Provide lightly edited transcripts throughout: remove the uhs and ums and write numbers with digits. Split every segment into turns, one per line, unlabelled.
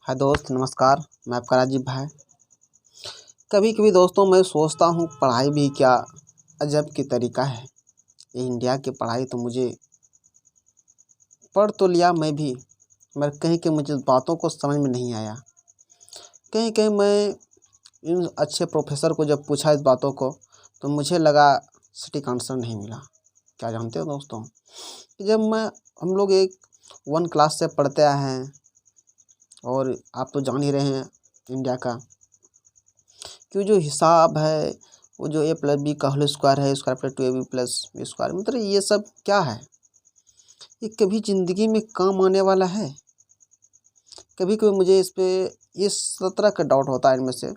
हाय दोस्त, नमस्कार। मैं आपका राजीव भाई। कभी कभी दोस्तों मैं सोचता हूँ पढ़ाई भी क्या अजब की तरीका है। ये इंडिया की पढ़ाई तो मुझे पढ़ तो लिया मैं भी, मगर कहीं कहीं मुझे बातों को समझ में नहीं आया। कहीं कहीं मैं इन अच्छे प्रोफेसर को जब पूछा इस बातों को तो मुझे लगा सटीक आंसर नहीं मिला। क्या जानते हो दोस्तों कि जब हम लोग एक 1 क्लास से पढ़ते आए हैं और आप तो जान ही रहे हैं इंडिया का कि जो हिसाब है, वो जो a+b का होल स्क्वायर है, square plus 2ab plus b square, मतलब ये सब क्या है? ये कभी ज़िंदगी में काम आने वाला है? कभी कभी मुझे इस पे इस तरह का डाउट होता है इनमें से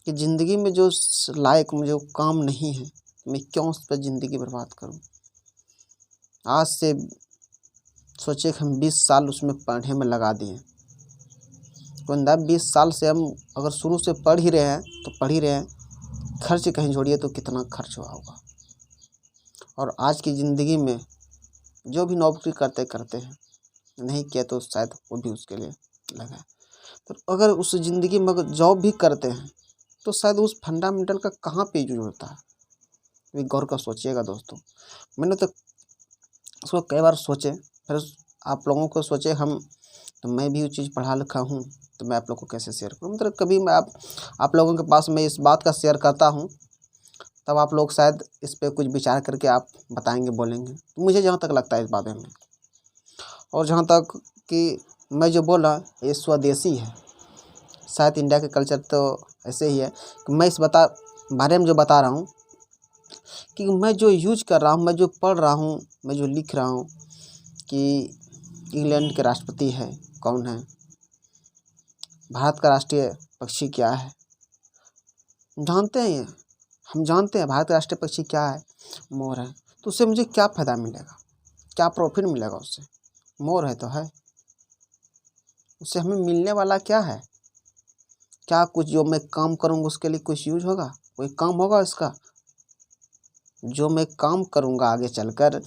कि ज़िंदगी में जो लायक मुझे काम नहीं है, मैं क्यों उस पर ज़िंदगी बर्बाद करूं? आज से सोचे कि हम 20 साल उसमें पढ़ने में लगा दिए। बंदा 20 साल से हम अगर शुरू से पढ़ ही रहे हैं तो पढ़ ही रहे हैं, खर्च कहीं जोड़िए तो कितना खर्च हुआ होगा। और आज की ज़िंदगी में जो भी नौकरी करते करते हैं, नहीं किया तो शायद वो भी उसके लिए लगा है। तो अगर उस ज़िंदगी में अगर जॉब भी करते हैं तो शायद उस फंडामेंटल का कहाँ पे यूज होता है, ये गौर कर सोचिएगा दोस्तों। मैंने तो उसको कई बार सोचे, फिर आप लोगों को सोचे हम तो मैं भी वो चीज़ पढ़ा लिखा हूँ तो मैं आप लोग को कैसे शेयर करूँ। मतलब कभी मैं आप लोगों के पास मैं इस बात का शेयर करता हूँ तब आप लोग शायद इस पे कुछ विचार करके आप बताएंगे, बोलेंगे। तो मुझे जहाँ तक लगता है इस बारे में, और जहाँ तक कि मैं जो बोला ये स्वदेशी है। शायद इंडिया के कल्चर तो ऐसे ही है कि मैं इस बारे में जो बता रहा हूँ कि मैं जो यूज कर रहा हूँ, मैं जो पढ़ रहा हूँ, मैं जो लिख रहा हूँ कि इंग्लैंड के राष्ट्रपति है कौन है, भारत का राष्ट्रीय पक्षी क्या है, जानते हैं ये, हम जानते हैं भारत का राष्ट्रीय पक्षी क्या है, मोर है। तो उससे मुझे क्या फ़ायदा मिलेगा, क्या प्रॉफिट मिलेगा उससे? मोर है तो है, उससे हमें मिलने वाला क्या है? क्या कुछ जो मैं काम करूँगा उसके लिए कुछ यूज होगा, कोई काम होगा इसका? जो मैं काम करूँगा आगे चलकर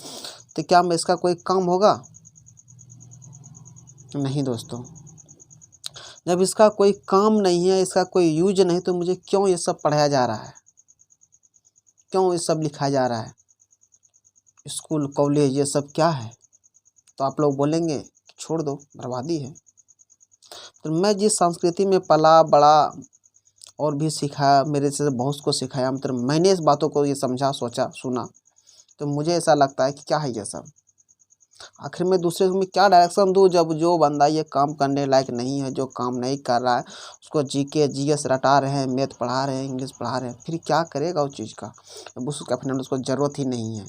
तो क्या मैं इसका कोई काम होगा? नहीं दोस्तों। जब इसका कोई काम नहीं है, इसका कोई यूज नहीं, तो मुझे क्यों ये सब पढ़ाया जा रहा है, क्यों ये सब लिखाया जा रहा है? स्कूल कॉलेज ये सब क्या है? तो आप लोग बोलेंगे छोड़ दो, बर्बादी है। तो मैं जिस संस्कृति में पला बड़ा और भी सीखा, मेरे से बहुत को सिखाया, मतलब मैंने इस बातों को ये समझा, सोचा, सुना, तो मुझे ऐसा लगता है कि क्या है ये सब? आखिर में दूसरे में क्या डायरेक्शन दूँ जब जो बंदा ये काम करने लायक नहीं है, जो काम नहीं कर रहा है, उसको जीके जीएस रटा रहे हैं, मैथ पढ़ा रहे हैं, इंग्लिश पढ़ा रहे हैं, फिर क्या करेगा उस चीज़ का? अब उसका फिर उसको ज़रूरत ही नहीं है,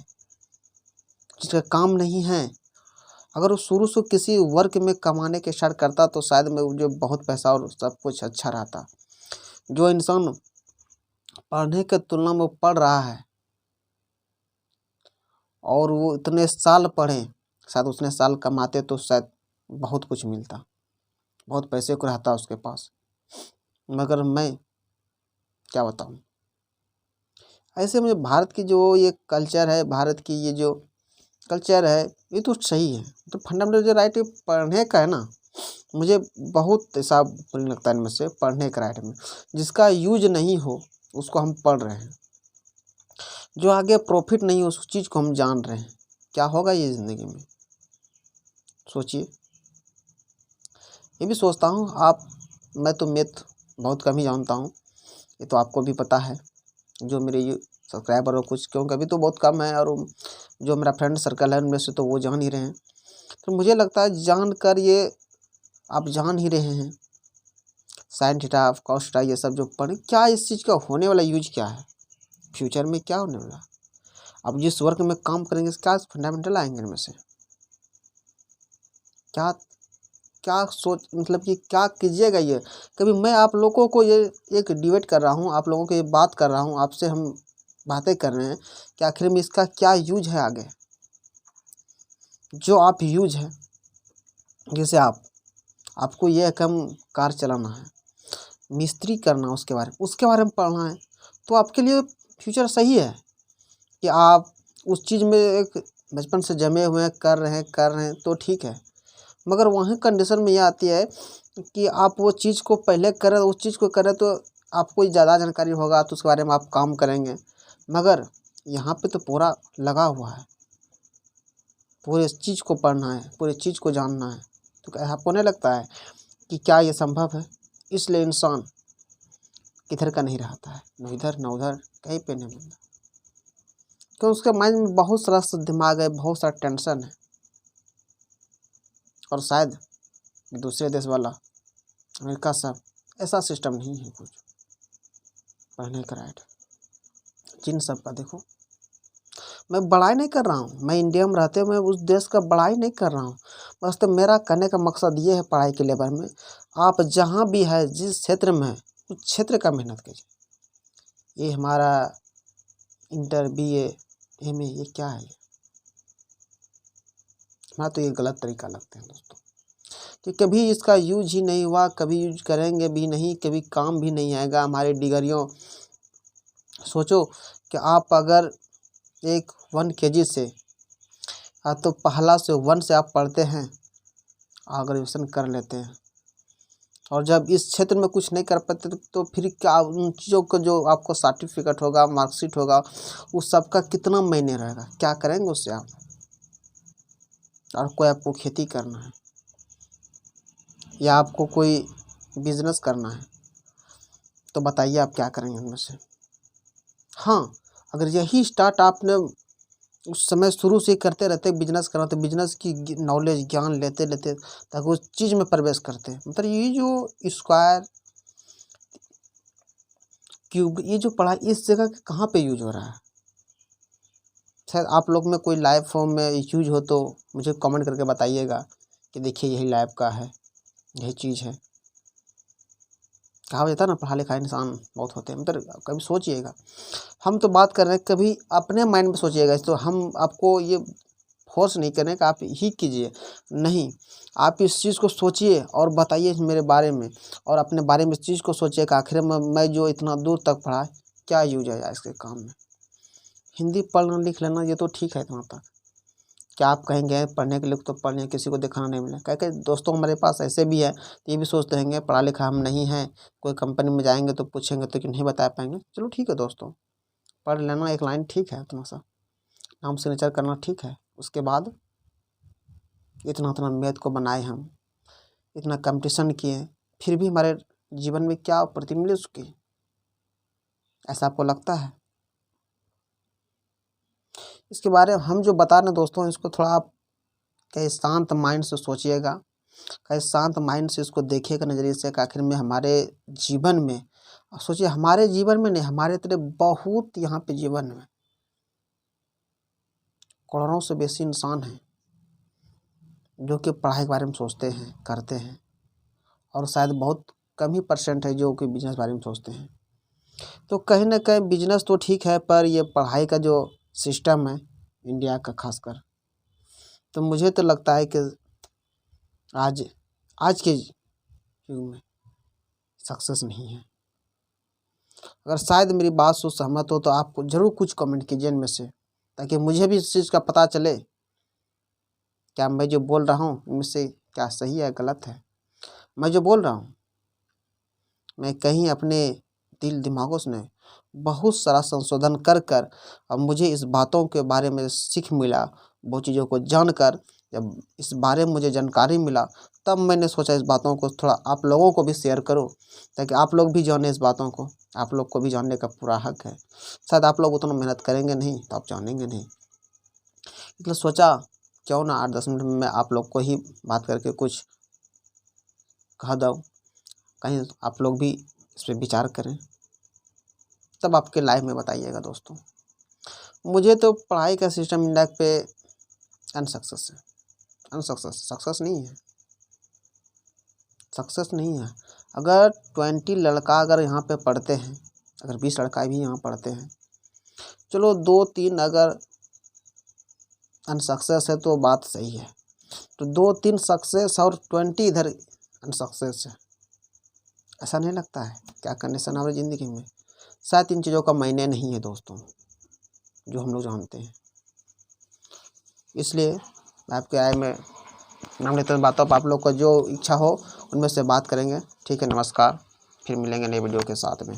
जिसका काम नहीं है। अगर वो शुरू से किसी वर्क में कमाने के स्टार्ट करता तो शायद में मुझे बहुत पैसा और सब कुछ अच्छा रहता। जो इंसान पढ़ने के तुलना में पढ़ रहा है और वो इतने साल पढ़े, शायद उतने साल कमाते तो शायद बहुत कुछ मिलता, बहुत पैसे को रहता उसके पास। मगर मैं क्या बताऊँ, ऐसे मुझे भारत की जो ये कल्चर है, भारत की ये जो कल्चर है, ये तो सही है। तो फंडामेंटल जो राइट पढ़ने का है ना, मुझे बहुत ऐसा बोरिंग लगता है इनमें से पढ़ने का राइट में, जिसका यूज नहीं हो उसको हम पढ़ रहे हैं, जो आगे प्रॉफिट नहीं हो उस चीज़ को हम जान रहे हैं। क्या होगा ये ज़िंदगी में? सोचिए। ये भी सोचता हूँ मैं तो मैथ बहुत कम ही जानता हूँ, ये तो आपको भी पता है, जो मेरे ये सब्सक्राइबर और कुछ, क्योंकि अभी तो बहुत कम है, और जो मेरा फ्रेंड सर्कल है उनमें से तो वो जान ही रहे हैं। तो मुझे लगता है जानकर ये आप जान ही रहे हैं, साइन थीटा कॉस थीटा ये सब जो पढ़े, क्या इस चीज़ का होने वाला यूज क्या है, फ्यूचर में क्या होने वाला? अब जिस वर्क में काम करेंगे क्या फंडामेंटल आएंगे इनमें से? क्या क्या सोच, मतलब कि क्या कीजिएगा ये? कभी मैं आप लोगों को ये एक डिबेट कर रहा हूँ, आप लोगों को ये बात कर रहा हूँ, आपसे हम बातें कर रहे हैं कि आखिर में इसका क्या यूज है आगे? जो आप यूज है, जैसे आपको ये है कि हम कार चलाना है, मिस्त्री करना, उसके बारे में पढ़ना है, तो आपके लिए फ्यूचर सही है कि आप उस चीज़ में एक बचपन से जमे हुए हैं, कर रहे हैं तो ठीक है। मगर वहीं कंडीशन में ये आती है कि आप वो चीज़ को पहले करें, उस चीज़ को करें तो आपको ज़्यादा जानकारी होगा तो उसके बारे में आप काम करेंगे। मगर यहाँ पे तो पूरा लगा हुआ है, पूरे चीज़ को पढ़ना है, पूरे चीज़ को जानना है। तो क्या आपको नहीं लगता है कि क्या ये संभव है? इसलिए इंसान किधर का नहीं रहता है, न इधर न उधर, कहीं पे नहीं मिलता, तो उसके माइंड में बहुत सारा दिमाग है, बहुत सारा टेंशन है। और शायद दूसरे देश वाला अमेरिका सब ऐसा सिस्टम नहीं है कुछ पढ़ने का। राइट, जिन सब का देखो, मैं बड़ाई नहीं कर रहा हूँ, मैं इंडिया में रहते हुए मैं उस देश का बड़ाई नहीं कर रहा हूँ। बस तो मेरा कहने का मकसद ये है, पढ़ाई के लेवल में आप जहाँ भी है, जिस क्षेत्र में है, उस क्षेत्र का मेहनत कीजिए। ये हमारा इंटर BA MA ये क्या है? हमारा तो ये गलत तरीका लगता है दोस्तों, कि कभी इसका यूज ही नहीं हुआ, कभी यूज करेंगे भी नहीं, कभी काम भी नहीं आएगा हमारी डिग्रियों। सोचो कि आप अगर एक 1 kg से तो पहला से 1 से आप पढ़ते हैं, ग्रेजुएशन कर लेते हैं, और जब इस क्षेत्र में कुछ नहीं कर पाते तो फिर क्या उन चीज़ों का जो आपको सर्टिफिकेट होगा, मार्कशीट होगा, उस सब का कितना मायने रहेगा? क्या करेंगे उससे आप? और कोई आपको खेती करना है या आपको कोई बिजनेस करना है, तो बताइए आप क्या करेंगे उनमें से? हाँ, अगर यही स्टार्ट आपने उस समय शुरू से करते रहते, बिजनेस करना, तो बिजनेस की नॉलेज ज्ञान लेते लेते ताकि उस चीज़ में प्रवेश करते हैं। मतलब ये जो स्क्वायर क्यूब, ये जो पढ़ाई इस जगह कहाँ पे यूज हो रहा है? शायद आप लोग में कोई लाइव फॉर्म में यूज हो तो मुझे कमेंट करके बताइएगा कि देखिए यही लाइव का है, यही चीज़ है। कहा जाता है ना, पढ़ा लिखा इंसान बहुत होते हैं। मतलब कभी सोचिएगा, हम तो बात कर रहे हैं, कभी अपने माइंड में सोचिएगा। तो हम आपको ये फोर्स नहीं करें कि आप ही कीजिए, नहीं, आप इस चीज़ को सोचिए और बताइए मेरे बारे में, और अपने बारे में इस चीज़ को सोचिए कि आखिर में मैं जो इतना दूर तक पढ़ा क्या यूज है इसके काम में। हिंदी पढ़ना लिख लेना ये तो ठीक है इतना तक, क्या आप कहेंगे पढ़ने के लिए तो पढ़ने, किसी को दिखाना नहीं मिले। क्या दोस्तों हमारे पास ऐसे भी है तो ये भी सोचते रहेंगे पढ़ा लिखा हम नहीं हैं, कोई कंपनी में जाएंगे तो पूछेंगे तो कि नहीं बता पाएंगे। चलो ठीक है दोस्तों, पढ़ लेना एक लाइन ठीक है, इतना सा नाम सिग्नेचर करना ठीक है। उसके बाद इतना इतना मैथ को बनाए हम, इतना कंपटीशन किए, फिर भी हमारे जीवन में क्या प्रगति मिली उसकी? ऐसा आपको लगता है? इसके बारे में हम जो बता रहे हैं दोस्तों, इसको थोड़ा आप कहीं शांत माइंड से सोचिएगा, कहीं शांत माइंड से इसको देखिएगा, नज़रिए से कि आखिर में हमारे जीवन में, सोचिए हमारे जीवन में नहीं, हमारे तरह बहुत यहाँ पे जीवन में करोड़ों से बेसी इंसान हैं जो कि पढ़ाई के बारे में सोचते हैं, करते हैं, और शायद बहुत कम ही % है जो कि बिजनेस के बारे में सोचते हैं। तो कहीं ना कहीं बिजनेस तो ठीक है, पर ये पढ़ाई का जो सिस्टम है इंडिया का खासकर, तो मुझे तो लगता है कि आज आज के युग में सक्सेस नहीं है। अगर शायद मेरी बात से सहमत हो तो आप ज़रूर कुछ कमेंट कीजिए इनमें से, ताकि मुझे भी इस चीज़ का पता चले क्या मैं जो बोल रहा हूँ इनमें से क्या सही है गलत है। मैं जो बोल रहा हूँ, मैं कहीं अपने दिल दिमागों से नहीं, बहुत सारा संशोधन कर कर अब मुझे इस बातों के बारे में सीख मिला, बहुत चीज़ों को जानकर जब इस बारे में मुझे जानकारी मिला, तब मैंने सोचा इस बातों को थोड़ा आप लोगों को भी शेयर करो, ताकि आप लोग भी जानें इस बातों को। आप लोग को भी जानने का पूरा हक है। शायद आप लोग उतना मेहनत करेंगे नहीं तो आप जानेंगे नहीं, इसलिए सोचा क्यों ना 8-10 मिनट में आप लोग को ही बात करके कुछ कह दो, कहीं आप लोग भी इस पर विचार करें, तब आपके लाइफ में बताइएगा दोस्तों। मुझे तो पढ़ाई का सिस्टम इंडिया पे अनसक्सेस है, सक्सेस नहीं है, सक्सेस नहीं है। अगर 20 लड़का अगर यहाँ पे पढ़ते हैं, अगर 20 लड़का भी यहाँ पढ़ते हैं, चलो 2-3 अगर अनसक्सेस है तो बात सही है, तो 2-3 सक्सेस और 20 इधर अनसक्सेस है, ऐसा नहीं लगता है? क्या कंडीशन हमारी ज़िंदगी में, शायद इन चीज़ों का मायने नहीं है दोस्तों जो हम लोग जानते हैं। इसलिए मैं आपके राय में नाम लेते हैं बातों पर, आप लोग को जो इच्छा हो उनमें से बात करेंगे। ठीक है, नमस्कार, फिर मिलेंगे नई वीडियो के साथ में।